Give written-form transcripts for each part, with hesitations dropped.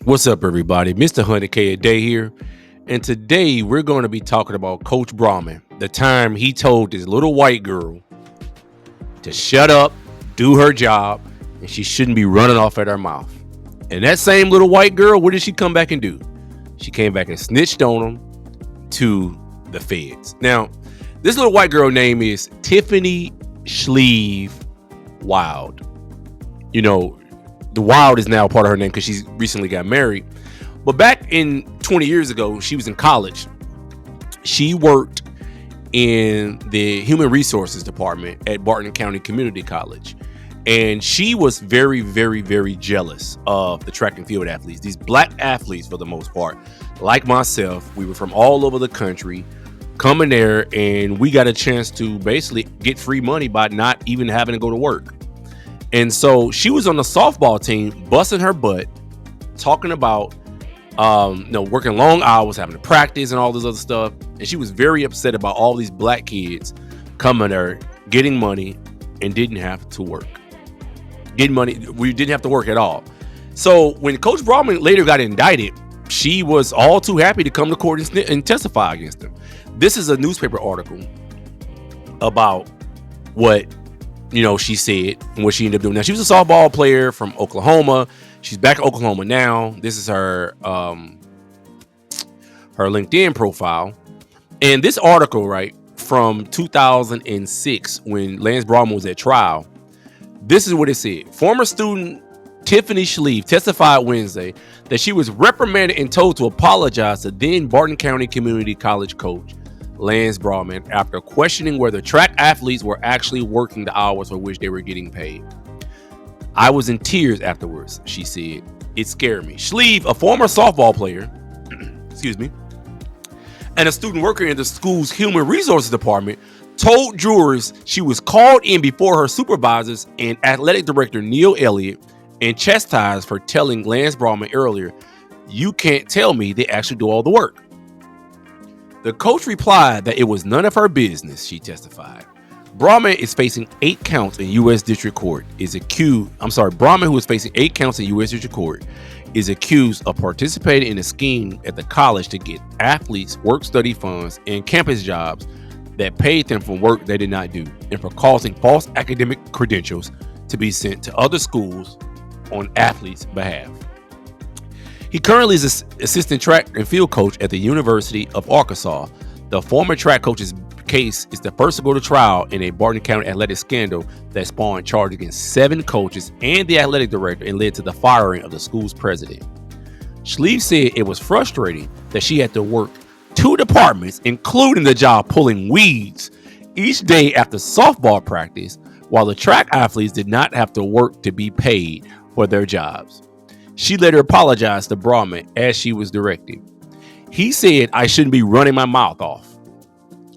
What's up, everybody? Mr. 100K a day here. And today we're going to be talking about Coach Brauman, the time he told this little white girl to shut up, do her job, and she shouldn't be running off at her mouth. And that same little white girl, what did she come back and do? She came back and snitched on him to the feds. Now, this little white girl name is Tiffany Schlieve Wild. You know, the Wild is now part of her name because she's recently got married. But back in 20 years ago, she was in college. She worked in the human resources department at Barton County Community College. And she was very, very, very jealous of the track and field athletes. These black athletes, for the most part, like myself, we were from all over the country coming there, and we got a chance to basically get free money by not even having to go to work. And so she was on the softball team, busting her butt, talking about, working long hours, having to practice and all this other stuff. And she was very upset about all these black kids coming there, getting money, and didn't have to work. Getting money, we didn't have to work at all. So when Coach Brauman later got indicted, she was all too happy to come to court and testify against him. This is a newspaper article about what she said and what she ended up doing. Now, she was a softball player from Oklahoma. She's back in Oklahoma now. This is her LinkedIn profile. And this article, right, from 2006, when Lance Brauman was at trial, this is what it said. Former student Tiffany Schlieve testified Wednesday that she was reprimanded and told to apologize to then Barton County Community College coach Lance Brauman after questioning whether track athletes were actually working the hours for which they were getting paid. I was in tears afterwards, she said. It scared me. Schlieve, a former softball player, and a student worker in the school's human resources department, told jurors she was called in before her supervisors and athletic director Neil Elliott and chastised for telling Lance Brauman earlier, "You can't tell me they actually do all the work." The coach replied that it was none of her business, she testified. Brauman is facing 8 counts in U.S. District Court. Brauman, who is facing 8 counts in U.S. District Court, is accused of participating in a scheme at the college to get athletes work-study funds and campus jobs that paid them for work they did not do, and for causing false academic credentials to be sent to other schools on athletes' behalf. He currently is assistant track and field coach at the University of Arkansas. The former track coach's case is the first to go to trial in a Barton County athletic scandal that spawned charges against 7 coaches and the athletic director and led to the firing of the school's president. Schlieve said it was frustrating that she had to work 2 departments, including the job pulling weeds, each day after softball practice, while the track athletes did not have to work to be paid for their jobs. She later apologized to Brauman as she was directed. He said, "I shouldn't be running my mouth off,"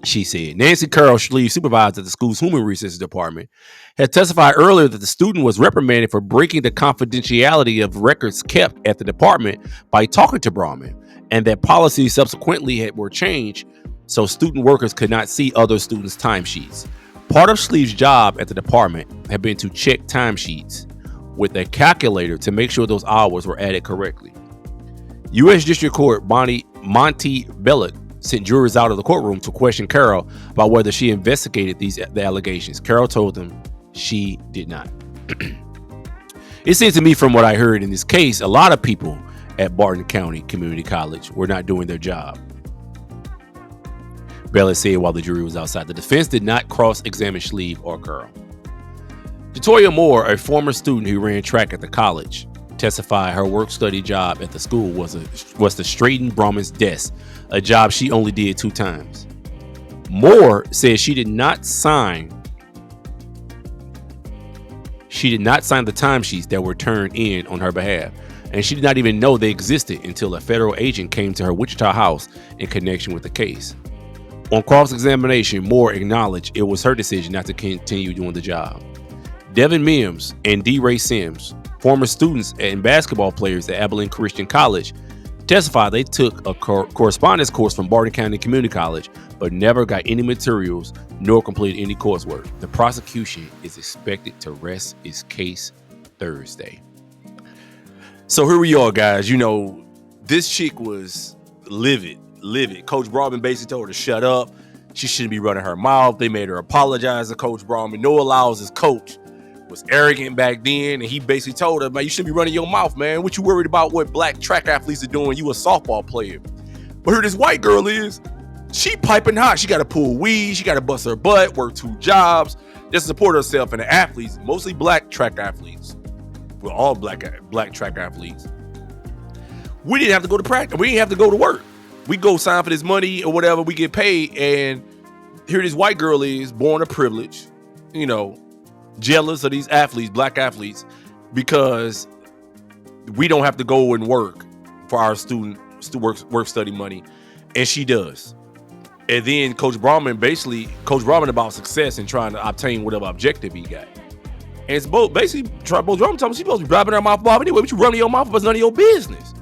she said. Nancy Carroll Schlieve, supervisor at the school's human resources department, had testified earlier that the student was reprimanded for breaking the confidentiality of records kept at the department by talking to Brauman, and that policies subsequently were changed so student workers could not see other students' timesheets. Part of Schlieve's job at the department had been to check timesheets with a calculator to make sure those hours were added correctly. U.S. District Court Monty Belloc sent jurors out of the courtroom to question Carroll about whether she investigated the allegations. Carroll told them she did not. It seems to me, from what I heard in this case, a lot of people at Barton County Community College were not doing their job. Belloc said while the jury was outside. The defense did not cross-examine Schlieve or Carroll. Jatoya Moore, a former student who ran track at the college, testified her work-study job at the school was to straighten Brauman's desk, a job she only did 2 times. Moore said she did not sign the timesheets that were turned in on her behalf, and she did not even know they existed until a federal agent came to her Wichita house in connection with the case. On cross-examination, Moore acknowledged it was her decision not to continue doing the job. Devin Mims and D. Ray Sims, former students and basketball players at Abilene Christian College, testified they took a correspondence course from Barton County Community College, but never got any materials nor completed any coursework. The prosecution is expected to rest its case Thursday. So here we are, guys. This chick was livid. Coach Brauman basically told her to shut up. She shouldn't be running her mouth. They made her apologize to Coach Brauman. Noah Lyles' coach was arrogant back then, and he basically told her, man, you shouldn't be running your mouth, man. What you worried about what black track athletes are doing? You a softball player. But here this white girl is, she piping hot. She got to pull weed. She got to bust her butt, work 2 jobs, just to support herself and the athletes, mostly black track athletes. Well, all black track athletes. We didn't have to go to practice. We didn't have to go to work. We go sign for this money or whatever. We get paid. And here this white girl is, born of privilege, jealous of these athletes, black athletes, because we don't have to go and work for our student work study money. And she does. And then Coach Brauman about success and trying to obtain whatever objective he got. And it's both basically Coach Brauman telling me she's supposed to be dropping her mouth off anyway. But you running your mouth off, it's none of your business.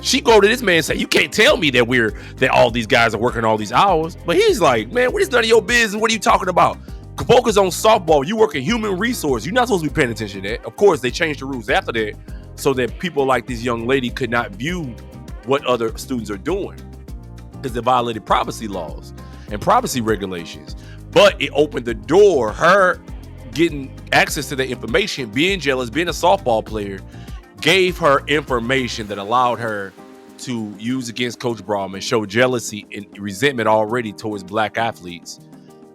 She go to this man and say, you can't tell me that all these guys are working all these hours. But he's like, man, what is none of your business? What are you talking about? Focus on softball. You work in human resource. You're not supposed to be paying attention to that. Of course, they changed the rules after that so that people like this young lady could not view what other students are doing because it violated privacy laws and privacy regulations. But it opened the door, her getting access to that information, being jealous, being a softball player, gave her information that allowed her to use against Coach Brauman, show jealousy and resentment already towards black athletes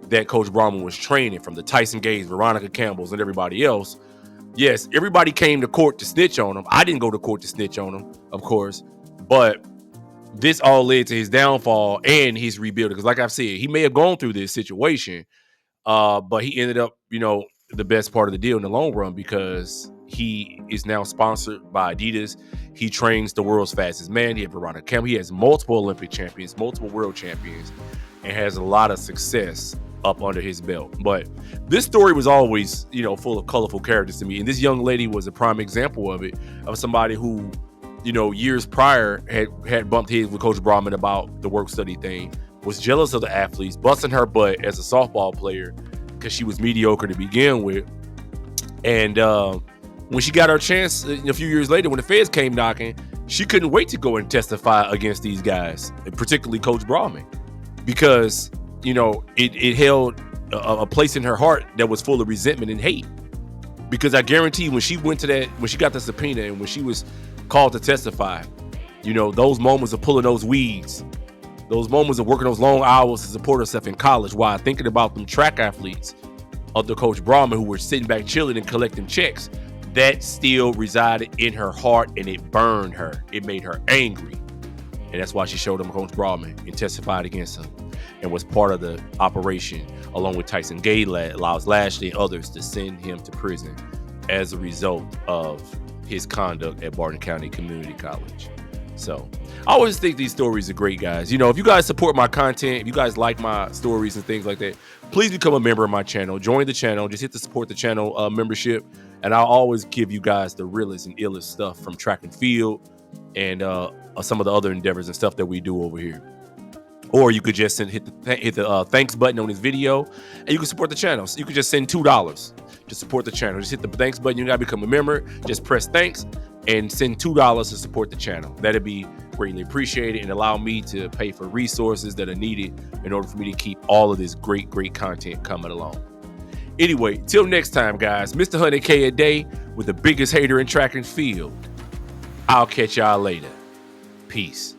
that Coach Brauman was training, from the Tyson Gates, Veronica Campbells, and everybody else. Yes, everybody came to court to snitch on him. I didn't go to court to snitch on him, of course, but this all led to his downfall and his rebuilding. Because like I've said, he may have gone through this situation, but he ended up, the best part of the deal in the long run, because he is now sponsored by Adidas. He trains the world's fastest man. He had Veronica Campbell. He has multiple Olympic champions, multiple world champions, and has a lot of success up under his belt. But this story was always, full of colorful characters to me. And this young lady was a prime example of it, of somebody who, years prior had bumped heads with Coach Brauman about the work study thing, was jealous of the athletes, busting her butt as a softball player because she was mediocre to begin with. And when she got her chance a few years later, when the feds came knocking, she couldn't wait to go and testify against these guys, particularly Coach Brauman, because, it held a place in her heart that was full of resentment and hate. Because I guarantee when she got the subpoena and when she was called to testify, those moments of pulling those weeds, those moments of working those long hours to support herself in college while thinking about them track athletes under Coach Brauman who were sitting back chilling and collecting checks, that still resided in her heart, and it burned her. It made her angry. And that's why she showed him Coach Brauman and testified against him and was part of the operation, along with Tyson Gay, Lyles Lashley, and others, to send him to prison as a result of his conduct at Barton County Community College. So I always think these stories are great, guys. If you guys support my content, if you guys like my stories and things like that, please become a member of my channel. Join the channel. Just hit the support the channel membership. And I'll always give you guys the realest and illest stuff from track and field and some of the other endeavors and stuff that we do over here. Or you could just hit the thanks button on this video, and you can support the channel. So you could just send $2 to support the channel. Just hit the thanks button. You gotta become a member. Just press thanks and send $2 to support the channel. That'd be greatly appreciated and allow me to pay for resources that are needed in order for me to keep all of this great content coming along. Anyway, till next time, guys, Mr. 100K a day with the biggest hater in track and field. I'll catch y'all later. Peace.